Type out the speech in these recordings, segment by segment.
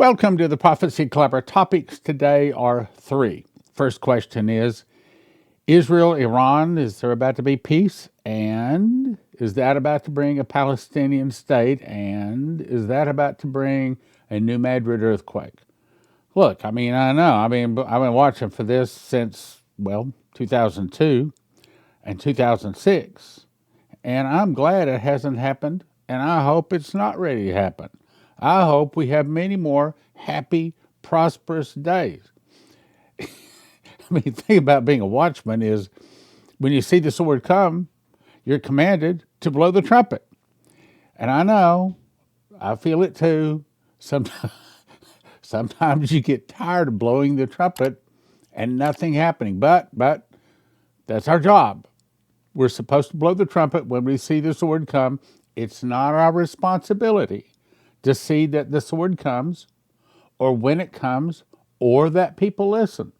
Welcome to the Prophecy Club. Our topics today are three. First question is Israel, Iran, is there about to be peace? And is that about to bring a Palestinian state? And is that about to bring a new Madrid earthquake? Look, I know. I've been watching for this since, 2002 and 2006. And I'm glad it hasn't happened, and I hope it's not ready to happen. I hope we have many more happy, prosperous days. The thing about being a watchman is when you see the sword come, you're commanded to blow the trumpet. And I know, I feel it too. Sometimes you get tired of blowing the trumpet and nothing happening. But that's our job. We're supposed to blow the trumpet when we see the sword come. It's not our responsibility to see that the sword comes or when it comes or that people listen.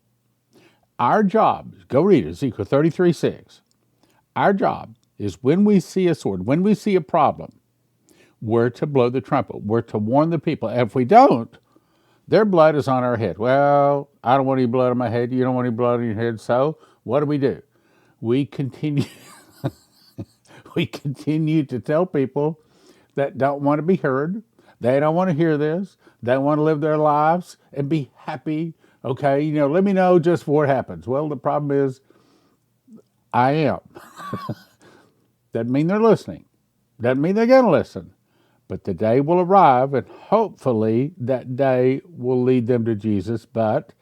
Our job, go read Ezekiel 33:6. Our job is when we see a sword, when we see a problem, we're to blow the trumpet. We're to warn the people. And if we don't, their blood is on our head. Well, I don't want any blood on my head. You don't want any blood on your head. So what do? We continue we continue to tell people that don't want to be heard. They don't want to hear this. They want to live their lives and be happy. Okay, let me know just what happens. Well, the problem is I am. Doesn't mean they're listening. Doesn't mean they're going to listen. But the day will arrive, and hopefully that day will lead them to Jesus. But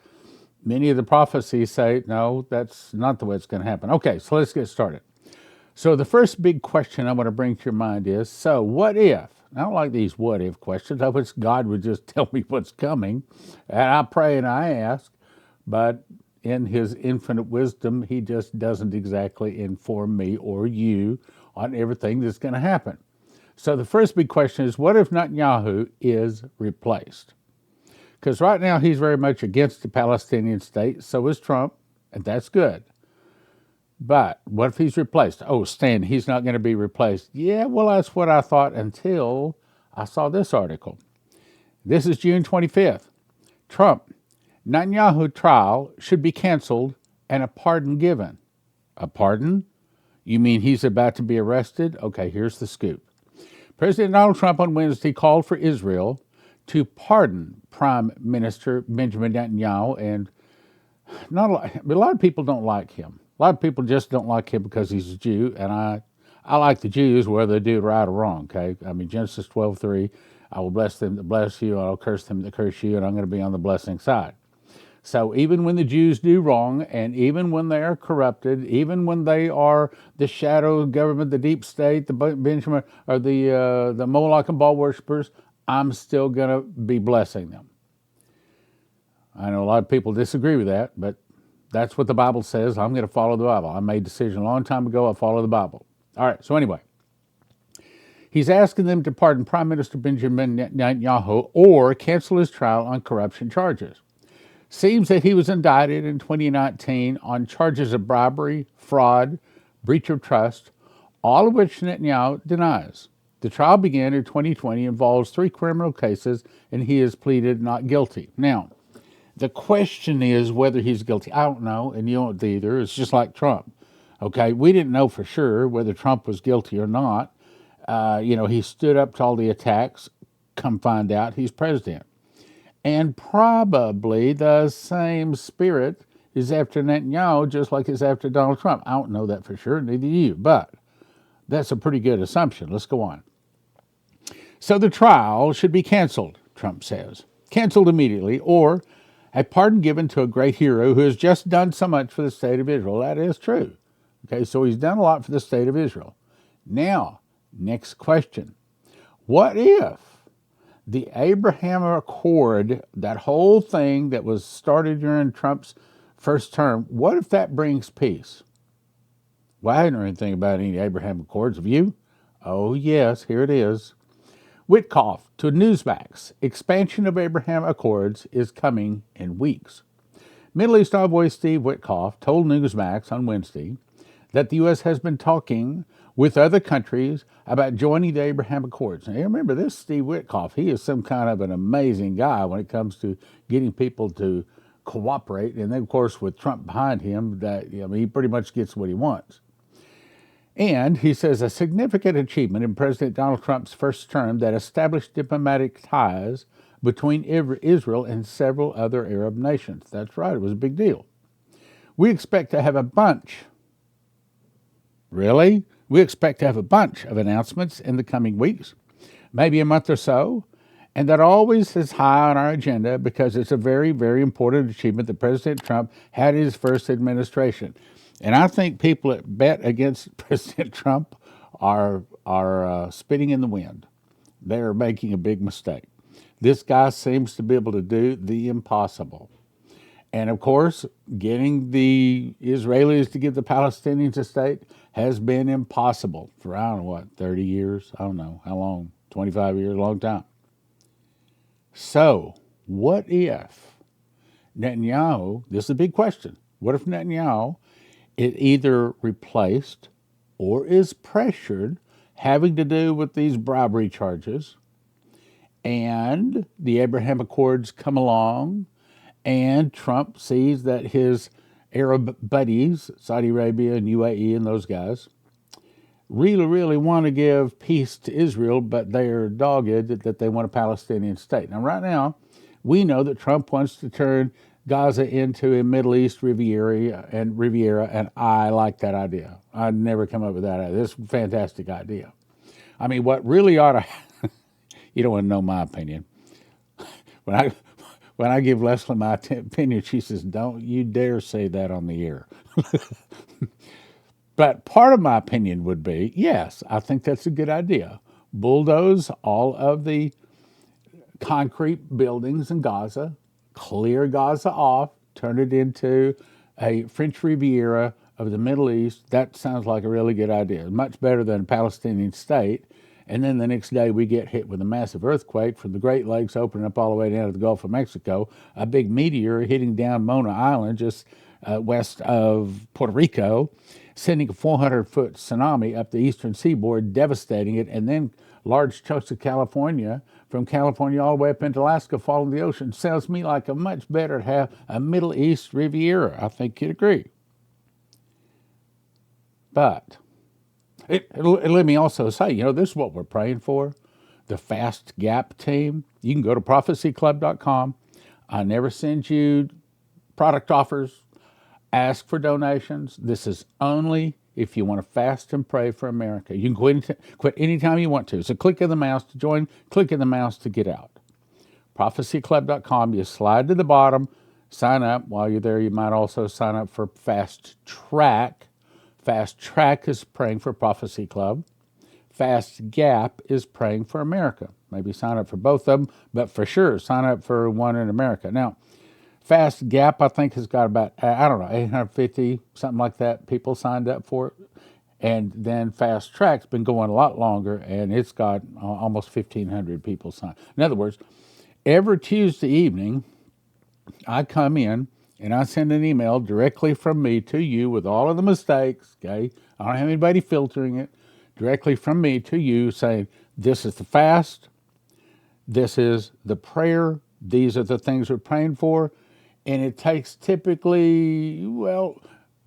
many of the prophecies say, no, that's not the way it's going to happen. Okay, so let's get started. So the first big question I want to bring to your mind is, so what if? I don't like these what if questions. I wish God would just tell me what's coming. And I pray and I ask, but in his infinite wisdom, he just doesn't exactly inform me or you on everything that's going to happen. So the first big question is, what if Netanyahu is replaced? Because right now he's very much against the Palestinian state, so is Trump, and that's good. But what if he's replaced? Oh, Stan, he's not going to be replaced. Yeah, well, that's what I thought until I saw this article. This is June 25th. Trump, Netanyahu trial should be canceled and a pardon given. A pardon? You mean he's about to be arrested? Okay, here's the scoop. President Donald Trump on Wednesday called for Israel to pardon Prime Minister Benjamin Netanyahu, and a lot of people don't like him. A lot of people just don't like him because he's a Jew, and I like the Jews whether they do it right or wrong, okay? Genesis 12:3, I will bless them that bless you, I'll curse them that curse you, and I'm going to be on the blessing side. So even when the Jews do wrong, and even when they are corrupted, even when they are the shadow government, the deep state, the Benjamin or the Moloch and Baal worshippers, I'm still going to be blessing them. I know a lot of people disagree with that, but that's what the Bible says. I'm going to follow the Bible. I made a decision a long time ago. I follow the Bible. All right, so anyway, he's asking them to pardon Prime Minister Benjamin Netanyahu or cancel his trial on corruption charges. Seems that he was indicted in 2019 on charges of bribery, fraud, breach of trust, all of which Netanyahu denies. The trial began in 2020, involves 3 criminal cases, and he has pleaded not guilty. Now, the question is whether he's guilty. I don't know, and you don't either. It's just like Trump. Okay, we didn't know for sure whether Trump was guilty or not. He stood up to all the attacks. Come find out, he's president. And probably the same spirit is after Netanyahu, just like it's after Donald Trump. I don't know that for sure, neither do you, but that's a pretty good assumption. Let's go on. So the trial should be canceled, Trump says. Canceled immediately, or a pardon given to a great hero who has just done so much for the state of Israel. That is true. Okay, so he's done a lot for the state of Israel. Now, next question. What if the Abraham Accord, that whole thing that was started during Trump's first term, what if that brings peace? Well, I didn't know anything about any Abraham Accords. Have you? Oh, yes, here it is. Witkoff to Newsmax. Expansion of Abraham Accords is coming in weeks. Middle East envoy Steve Witkoff told Newsmax on Wednesday that the U.S. has been talking with other countries about joining the Abraham Accords. Now, remember, this Steve Witkoff, he is some kind of an amazing guy when it comes to getting people to cooperate. And then, of course, with Trump behind him, he pretty much gets what he wants. And he says a significant achievement in President Donald Trump's first term that established diplomatic ties between Israel and several other Arab nations. That's right, it was a big deal. We expect to have a bunch. Really? We expect to have a bunch of announcements in the coming weeks, maybe a month or so. And that always is high on our agenda because it's a very, very important achievement that President Trump had in his first administration. And I think people that bet against President Trump are spitting in the wind. They're making a big mistake. This guy seems to be able to do the impossible. And of course, getting the Israelis to give the Palestinians a state has been impossible for, 30 years? I don't know. How long? 25 years? A long time. So, what if Netanyahu, this is a big question, what if Netanyahu is either replaced or is pressured having to do with these bribery charges, and the Abraham Accords come along, and Trump sees that his Arab buddies, Saudi Arabia and UAE and those guys, really, really want to give peace to Israel, but they're dogged that they want a Palestinian state. Now, right now, we know that Trump wants to turn Gaza into a Middle East Riviera, and I like that idea. I'd never come up with that idea. This is a fantastic idea. I mean, what really ought to, you don't want to know my opinion. When I give Leslie my opinion, she says, "Don't you dare say that on the air." But part of my opinion would be, yes, I think that's a good idea. Bulldoze all of the concrete buildings in Gaza, clear Gaza off, turn it into a French Riviera of the Middle East. That sounds like a really good idea. Much better than a Palestinian state. And then the next day we get hit with a massive earthquake from the Great Lakes opening up all the way down to the Gulf of Mexico, a big meteor hitting down Mona Island just west of Puerto Rico, sending a 400-foot tsunami up the eastern seaboard, devastating it, and then large chunks of California, from California all the way up into Alaska, fall in the ocean. Sounds to me like a much better to have a Middle East Riviera. I think you'd agree. But let me also say, this is what we're praying for. The Fast Gap team. You can go to prophecyclub.com. I never send you product offers. Ask for donations. This is only if you want to fast and pray for America. You can quit anytime you want to. It's a click of the mouse to join, click of the mouse to get out. prophecyclub.com. You slide to the bottom, sign up. While you're there, you might also sign up for Fast Track. Fast Track is praying for Prophecy Club. Fast Gap is praying for America. Maybe sign up for both of them, but for sure, sign up for one in America. Now, Fast Gap, I think, has got about, 850, something like that, people signed up for it. And then Fast Track's been going a lot longer, and it's got almost 1,500 people signed. In other words, every Tuesday evening, I come in and I send an email directly from me to you with all of the mistakes, okay? I don't have anybody filtering it. Directly from me to you saying, this is the fast, this is the prayer, these are the things we're praying for. And it takes typically,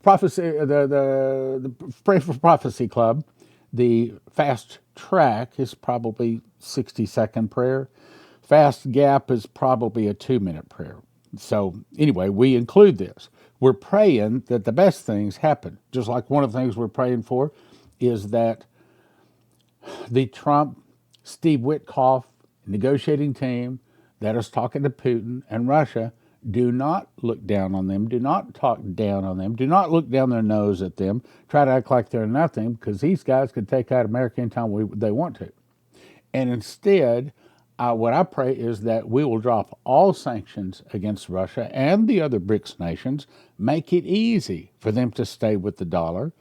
prophecy, the Pray for Prophecy Club, the Fast Track is probably 60-second prayer. Fast Gap is probably a 2-minute prayer. So anyway, we include this. We're praying that the best things happen. Just like one of the things we're praying for is that the Trump, Steve Witkoff negotiating team that is talking to Putin and Russia do not look down on them, do not talk down on them, do not look down their nose at them, try to act like they're nothing, because these guys can take out America anytime they want to. And instead, what I pray is that we will drop all sanctions against Russia and the other BRICS nations, make it easy for them to stay with the dollar,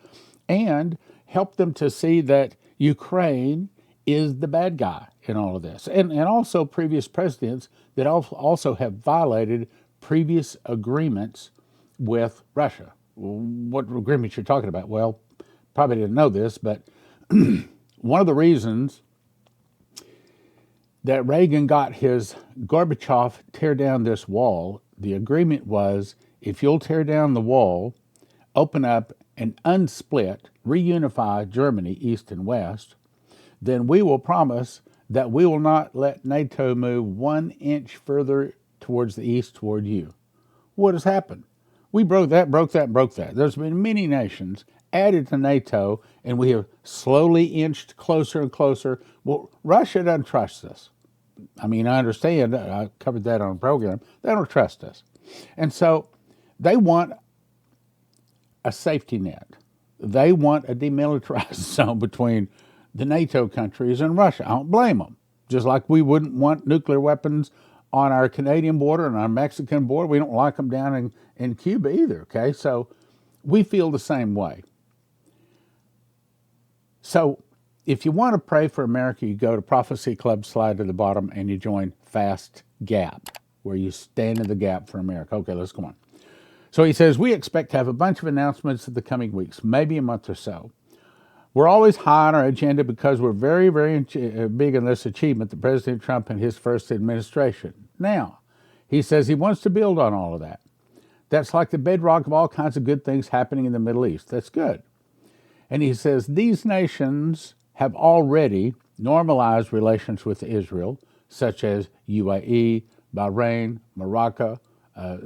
and help them to see that Ukraine is the bad guy in all of this. And also previous presidents that also have violated previous agreements with Russia. What agreements you're talking about? Well, probably didn't know this, but one of the reasons that Reagan got his Gorbachev tear down this wall, the agreement was, if you'll tear down the wall, open up and unsplit, reunify Germany, east and west, then we will promise that we will not let NATO move 1 inch further towards the east toward you. What has happened? We broke that. There's been many nations added to NATO, and we have slowly inched closer and closer. Well, Russia doesn't trust us. I mean, I understand. I covered that on a program. They don't trust us. And so they want a safety net. They want a demilitarized zone between the NATO countries and Russia. I don't blame them. Just like we wouldn't want nuclear weapons on our Canadian border and our Mexican border. We don't like them down in Cuba either, okay? So we feel the same way. So if you want to pray for America, you go to Prophecy Club, slide to the bottom, and you join Fast Gap, where you stand in the gap for America. Okay, let's go on. So he says, we expect to have a bunch of announcements in the coming weeks, maybe a month or so. We're always high on our agenda because we're very, very big in this achievement that President Trump and his first administration. Now, he says he wants to build on all of that. That's like the bedrock of all kinds of good things happening in the Middle East. That's good. And he says these nations have already normalized relations with Israel, such as UAE, Bahrain, Morocco,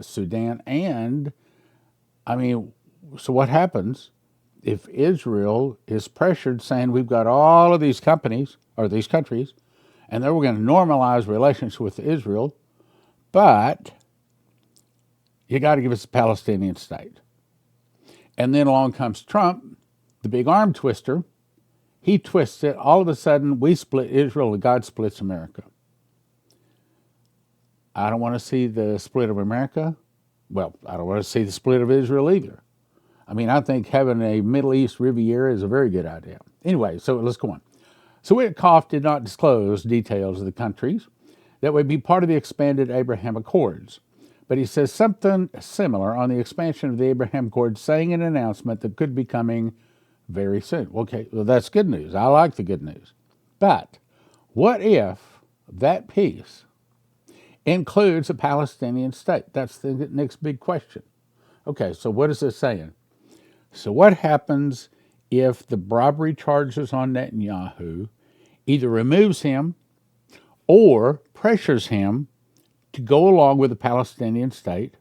Sudan, and, I mean, so what happens if Israel is pressured saying we've got all of these companies, or these countries, and then we're going to normalize relations with Israel, but you got to give us a Palestinian state. And then along comes Trump, the big arm twister. He twists it. All of a sudden, we split Israel and God splits America. I don't want to see the split of America. Well, I don't want to see the split of Israel either. I mean, I think having a Middle East Riviera is a very good idea. Anyway, so let's go on. So Witkoff did not disclose details of the countries that would be part of the expanded Abraham Accords. But he says something similar on the expansion of the Abraham Accords, saying an announcement that could be coming very soon. Okay, well, that's good news. I like the good news. But what if that peace includes a Palestinian state? That's the next big question. Okay, so what is this saying? So what happens if the bribery charges on Netanyahu either removes him or pressures him to go along with the Palestinian state,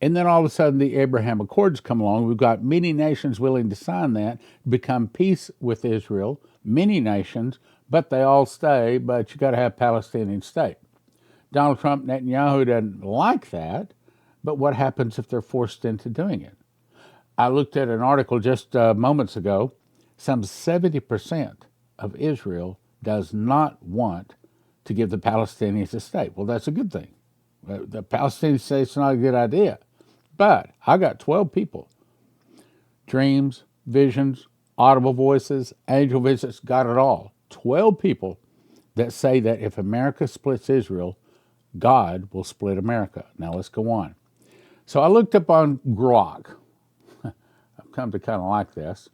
and then all of a sudden the Abraham Accords come along? We've got many nations willing to sign that, become peace with Israel, many nations, but they all stay, but you got to have Palestinian state. Donald Trump, Netanyahu doesn't like that, but what happens if they're forced into doing it? I looked at an article just moments ago. Some 70% of Israel does not want to give the Palestinians a state. Well, that's a good thing. The Palestinian state's not a good idea. But I got 12 people. Dreams, visions, audible voices, angel visits, got it all. 12 people that say that if America splits Israel, God will split America. Now let's go on. So I looked up on Grok. I've come to kind of like this.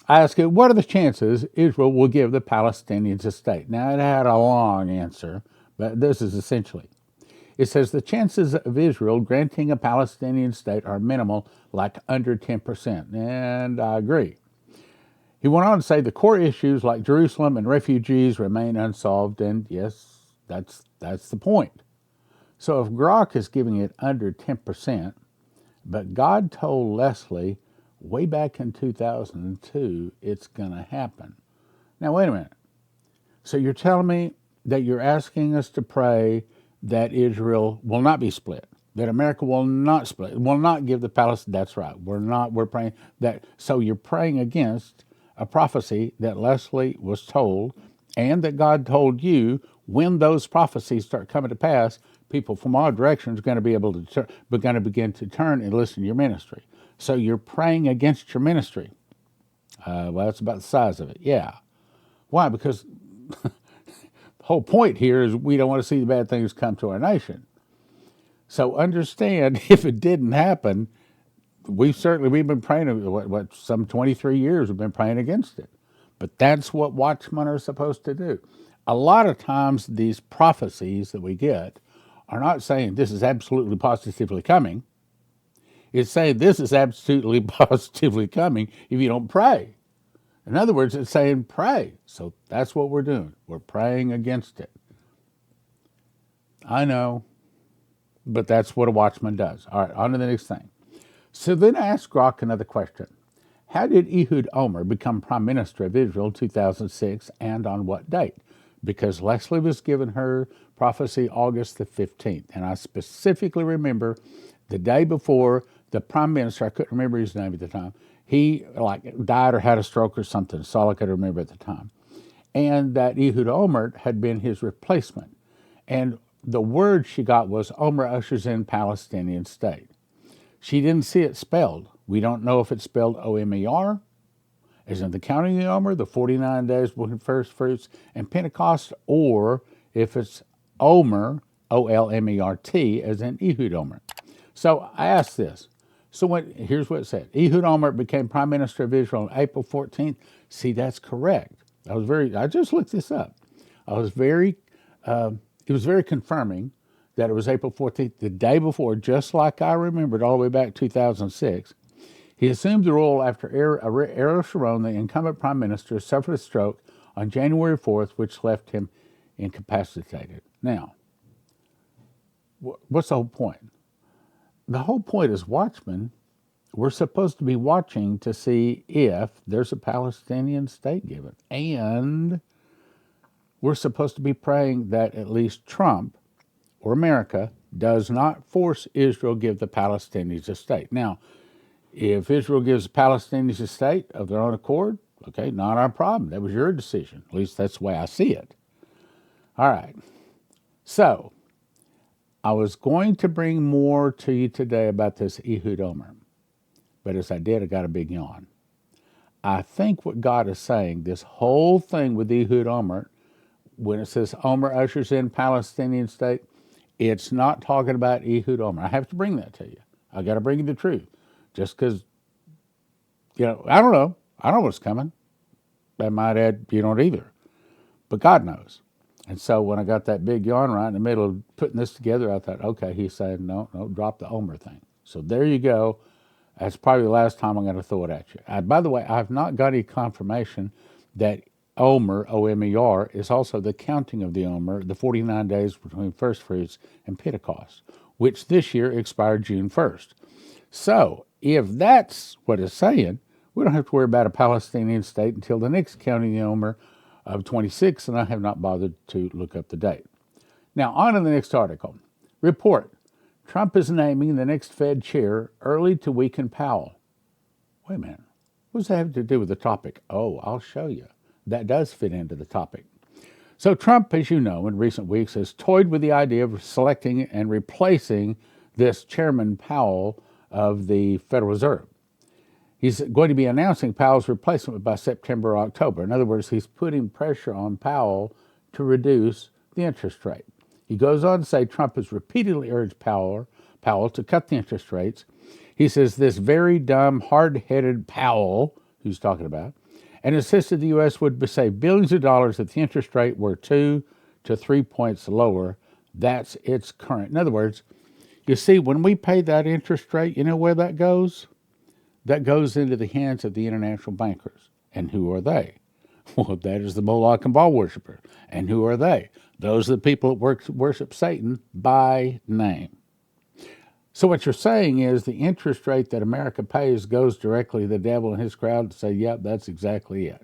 I asked it, what are the chances Israel will give the Palestinians a state? Now, it had a long answer, but this is essentially. It says the chances of Israel granting a Palestinian state are minimal, like under 10%. And I agree. He went on to say the core issues like Jerusalem and refugees remain unsolved, and yes, that's the point. So if Grok is giving it under 10%, but God told Leslie way back in 2002 it's going to happen. Now, wait a minute. So you're telling me that you're asking us to pray that Israel will not be split, that America will not split, will not give the Palestinians. That's right. We're praying that. So you're praying against a prophecy that Leslie was told and that God told you when those prophecies start coming to pass, people from all directions are going to be able to going to begin to turn and listen to your ministry. So you're praying against your ministry. Well, that's about the size of it. Yeah. Why? Because the whole point here is we don't want to see the bad things come to our nation. So understand, if it didn't happen, we've been praying, some 23 years we've been praying against it. But that's what watchmen are supposed to do. A lot of times these prophecies that we get are not saying this is absolutely positively coming. It's saying this is absolutely positively coming if you don't pray. In other words, it's saying pray. So that's what we're doing. We're praying against it. I know, but that's what a watchman does. All right, on to the next thing. So then I asked Grok another question. How did Ehud Olmert become Prime Minister of Israel in 2006 and on what date? Because Leslie was given her prophecy August the 15th. And I specifically remember the day before the Prime Minister, I couldn't remember his name at the time, he died or had a stroke or something. That's all I could remember at the time. And that Ehud Olmert had been his replacement. And the word she got was Olmert ushers in Palestinian state. She didn't see it spelled. We don't know if it's spelled O-M-E-R, as in the counting of the Omer, the 49 days between first fruits and Pentecost, or if it's Omer, O-L-M-E-R-T, as in Ehud Olmert. So I asked this. So here's what it said. Ehud Olmert became Prime Minister of Israel on April 14th. See, that's correct. I just looked this up. It was very confirming that it was April 14th, the day before, just like I remembered all the way back to 2006. He assumed the role after Ariel Sharon, the incumbent prime minister, suffered a stroke on January 4th, which left him incapacitated. Now, what's the whole point? The whole point is watchmen. We're supposed to be watching to see if there's a Palestinian state given. And we're supposed to be praying that at least Trump or America does not force Israel to give the Palestinians a state. Now, if Israel gives the Palestinians a state of their own accord, okay, not our problem. That was your decision. At least that's the way I see it. All right. So, I was going to bring more to you today about this Ehud Olmert. But as I did, I got a big yawn. I think what God is saying, this whole thing with Ehud Olmert, when it says Olmert ushers in Palestinian state, it's not talking about Ehud Olmert. I have to bring that to you. I got to bring you the truth. Just because, I don't know. I don't know what's coming. I might add, you don't either. But God knows. And so when I got that big yawn right in the middle of putting this together, I thought, okay, he's saying, no, drop the Olmert thing. So there you go. That's probably the last time I'm going to throw it at you. By the way, I've not got any confirmation that Omer, O-M-E-R, is also the counting of the Omer, the 49 days between first fruits and Pentecost, which this year expired June 1st. So, if that's what it's saying, we don't have to worry about a Palestinian state until the next counting of the Omer of 26, and I have not bothered to look up the date. Now, on to the next article. Report. Trump is naming the next Fed chair early to weaken Powell. Wait a minute. What does that have to do with the topic? Oh, I'll show you. That does fit into the topic. So Trump, as you know, in recent weeks has toyed with the idea of selecting and replacing this Chairman Powell of the Federal Reserve. He's going to be announcing Powell's replacement by September or October. In other words, he's putting pressure on Powell to reduce the interest rate. He goes on to say Trump has repeatedly urged Powell to cut the interest rates. He says this very dumb, hard-headed Powell, who's talking about, and insisted the U.S. would save billions of dollars if the interest rate were 2 to 3 points lower. That's its current. In other words, you see, when we pay that interest rate, you know where that goes? That goes into the hands of the international bankers. And who are they? Well, that is the Moloch and Baal worshippers. And who are they? Those are the people that worship Satan by name. So what you're saying is the interest rate that America pays goes directly to the devil and his crowd to say, yep, that's exactly it.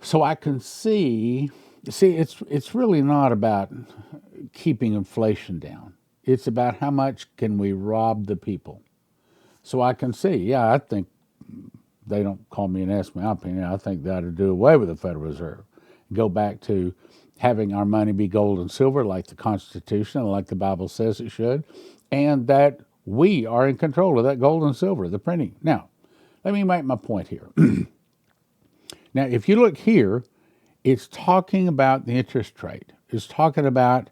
So I can see, it's really not about keeping inflation down. It's about how much can we rob the people. So I can see, I think they don't call me and ask my opinion. I think they ought to do away with the Federal Reserve. Go back to having our money be gold and silver like the Constitution and like the Bible says it should, and that we are in control of that gold and silver, the printing. Now, let me make my point here. Now, if you look here, it's talking about the interest rate. It's talking about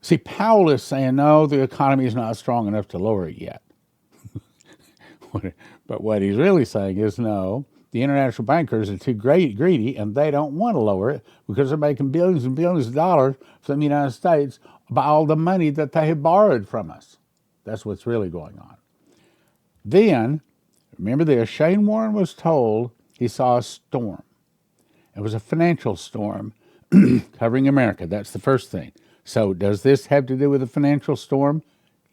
See, Powell is saying, no, the economy is not strong enough to lower it yet. But what he's really saying is, no, the international bankers are too greedy and they don't want to lower it because they're making billions and billions of dollars from the United States by all the money that they have borrowed from us. That's what's really going on. Then, remember this, Shane Warren was told he saw a storm. It was a financial storm covering America. That's the first thing. So does this have to do with a financial storm?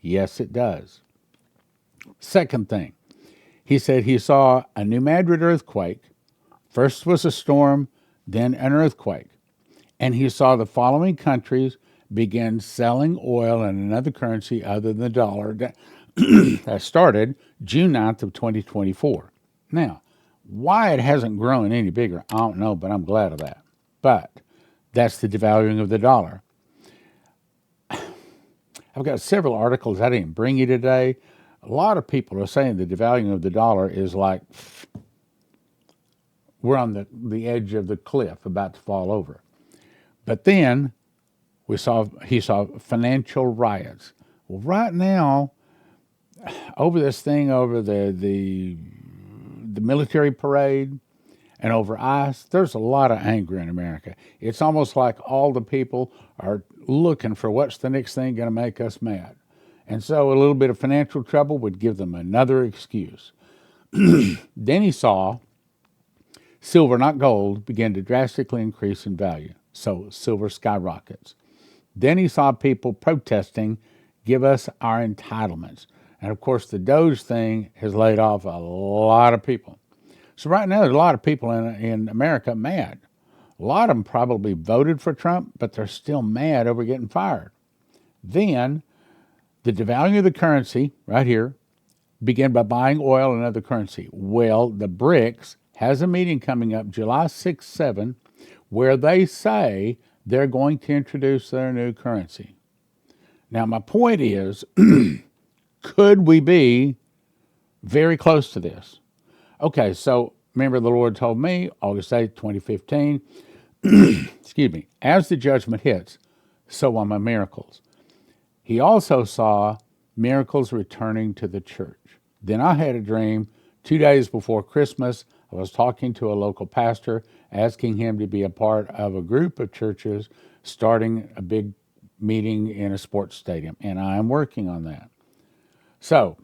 Yes, it does. Second thing, he said he saw a New Madrid earthquake. First was a storm, then an earthquake. And he saw the following countries begin selling oil in another currency other than the dollar. That started June 9th of 2024. Now, why it hasn't grown any bigger, I don't know, but I'm glad of that. But that's the devaluing of the dollar. I've got several articles I didn't bring you today. A lot of people are saying the devaluing of the dollar is like we're on the edge of the cliff about to fall over. But then he saw financial riots. Well, right now, over this thing, over the military parade and over ICE, there's a lot of anger in America. It's almost like all the people are looking for what's the next thing going to make us mad. And so a little bit of financial trouble would give them another excuse. Then he saw silver, not gold, begin to drastically increase in value. So silver skyrockets. Then he saw people protesting, give us our entitlements. And of course, the Doge thing has laid off a lot of people. So right now, there's a lot of people in America mad. A lot of them probably voted for Trump, but they're still mad over getting fired. Then the devaluing of the currency, right here, began by buying oil and other currency. Well, the BRICS has a meeting coming up July 6, 7, where they say they're going to introduce their new currency. Now, my point is, could we be very close to this? Okay, so remember the Lord told me, August 8, 2015, excuse me, as the judgment hits, so are my miracles. He also saw miracles returning to the church. Then I had a dream 2 days before Christmas. I was talking to a local pastor, asking him to be a part of a group of churches starting a big meeting in a sports stadium, and I am working on that. So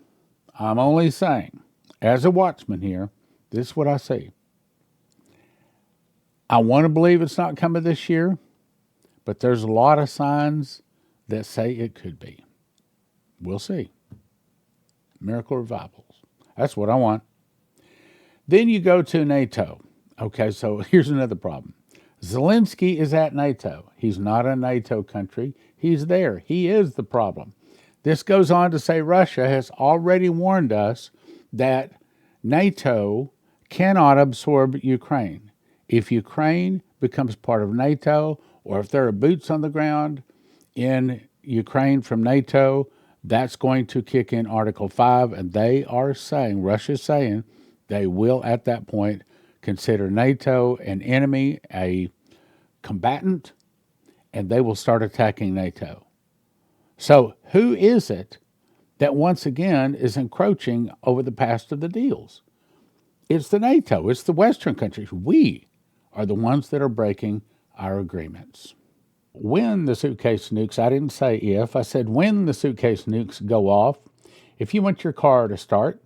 I'm only saying, as a watchman here, this is what I see. I want to believe it's not coming this year, but there's a lot of signs that say it could be. We'll see. Miracle revivals. That's what I want. Then you go to NATO. Okay, so here's another problem. Zelensky is at NATO. He's not a NATO country. He's there. He is the problem. This goes on to say Russia has already warned us that NATO cannot absorb Ukraine. If Ukraine becomes part of NATO, or if there are boots on the ground in Ukraine from NATO, that's going to kick in Article 5, and they are saying, Russia's saying, they will at that point consider NATO an enemy, a combatant, and they will start attacking NATO. So who is it that once again is encroaching over the past of the deals? It's the NATO, it's the Western countries. We are the ones that are breaking our agreements. When the suitcase nukes, I didn't say if, I said when the suitcase nukes go off, if you want your car to start,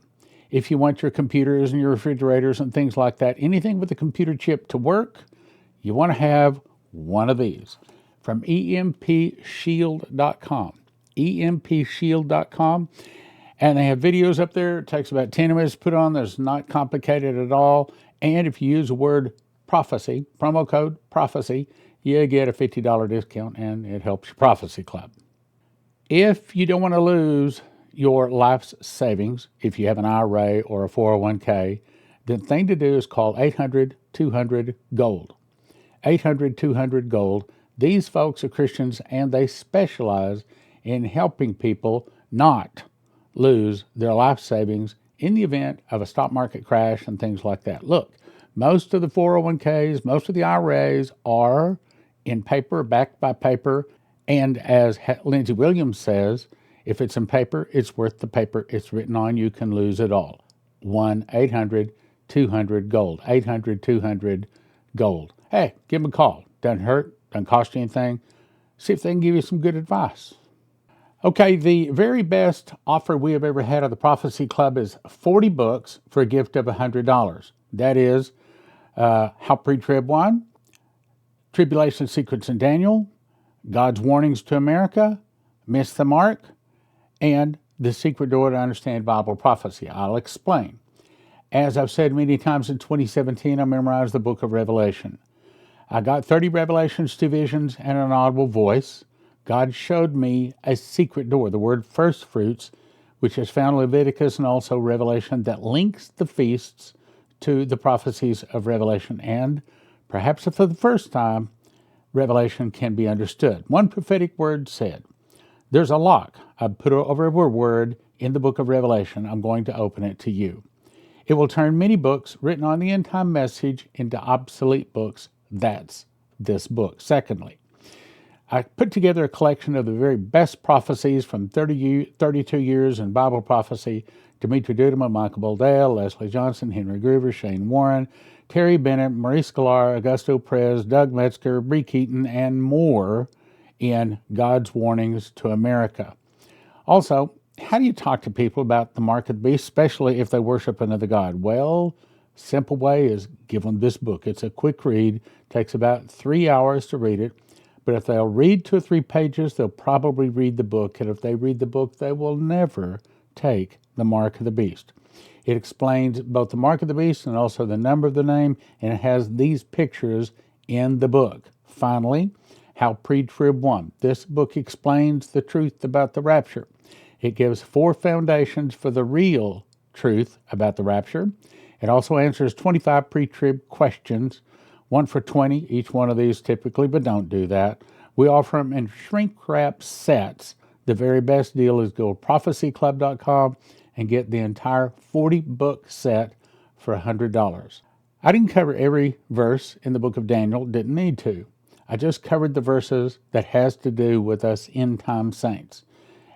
if you want your computers and your refrigerators and things like that, anything with a computer chip to work, you want to have one of these from EMPShield.com. EMPShield.com. And they have videos up there. It takes about 10 minutes to put on. It's not complicated at all. And if you use the word prophecy, promo code prophecy, you get a $50 discount, and it helps your prophecy club. If you don't want to lose your life's savings, if you have an IRA or a 401k, the thing to do is call 800-200-GOLD. 800-200-GOLD. These folks are Christians, and they specialize in helping people not lose their life savings in the event of a stock market crash and things like that. Look, most of the 401ks, most of the IRAs are in paper, backed by paper, And as Lindsey Williams says, if it's in paper, it's worth the paper it's written on. You can lose it all. 1-800-200-GOLD. 800-200-GOLD. Hey, give them a call. Doesn't hurt. Doesn't cost you anything. See if they can give you some good advice. Okay, the very best offer we have ever had at the Prophecy Club is 40 books for a gift of $100. That is How Pre-Trib Won, Tribulation Secrets in Daniel, God's Warnings to America, Miss the Mark, and The Secret Door to Understand Bible Prophecy. I'll explain. As I've said many times, in 2017, I memorized the book of Revelation. I got 30 revelations, 2 visions, and an audible voice. God showed me a secret door, the word first fruits, which is found in Leviticus and also Revelation, that links the feasts to the prophecies of Revelation. And perhaps for the first time, Revelation can be understood. One prophetic word said, there's a lock. I put over a word in the book of Revelation. I'm going to open it to you. It will turn many books written on the end time message into obsolete books. That's this book. Secondly, I put together a collection of the very best prophecies from 32 years in Bible prophecy: Dimitri Duduman, Michael Boldale, Leslie Johnson, Henry Groover, Shane Warren, Terry Bennett, Maurice Sklar, Augusto Perez, Doug Metzger, Bree Keaton, and more in God's Warnings to America. Also, how do you talk to people about the mark of the beast, especially if they worship another god? Well, simple way is give them this book. It's a quick read. Takes about 3 hours to read it. But if they'll read 2 or 3 pages, they'll probably read the book. And if they read the book, they will never take the mark of the beast. It explains both the mark of the beast and also the number of the name, and it has these pictures in the book. Finally, How Pre-Trib Won. This book explains the truth about the rapture. It gives 4 foundations for the real truth about the rapture. It also answers 25 pre-trib questions, 1 for $20, each one of these typically, but don't do that. We offer them in shrink-wrap sets. The very best deal is go to prophecyclub.com and get the entire 40-book set for $100. I didn't cover every verse in the book of Daniel, didn't need to. I just covered the verses that has to do with us end-time saints.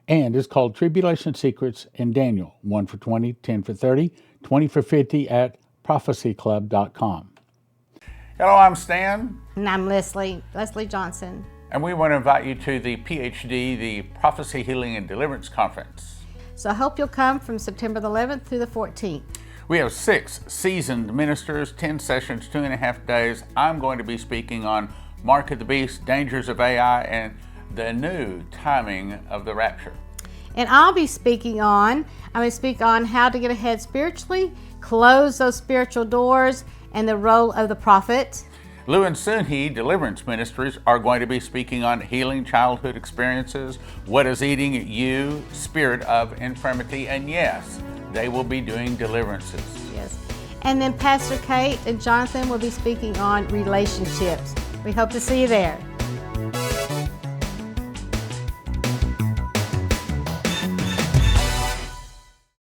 And it's called Tribulation Secrets in Daniel, 1 for 20, 10 for 30, 20 for 50 at prophecyclub.com. Hello, I'm Stan. And I'm Leslie Johnson. And we want to invite you to the PHD, the Prophecy, Healing, and Deliverance Conference. So I hope you'll come from September the 11th through the 14th. We have 6 seasoned ministers, 10 sessions, 2.5 days. I'm going to be speaking on Mark of the Beast, Dangers of AI, and the new timing of the rapture. And I'm going to speak on how to get ahead spiritually, close those spiritual doors, and the role of the prophet. Lou and Sunhee Deliverance Ministries are going to be speaking on healing childhood experiences, what is eating you, spirit of infirmity, and yes, they will be doing deliverances. Yes. And then Pastor Kate and Jonathan will be speaking on relationships. We hope to see you there.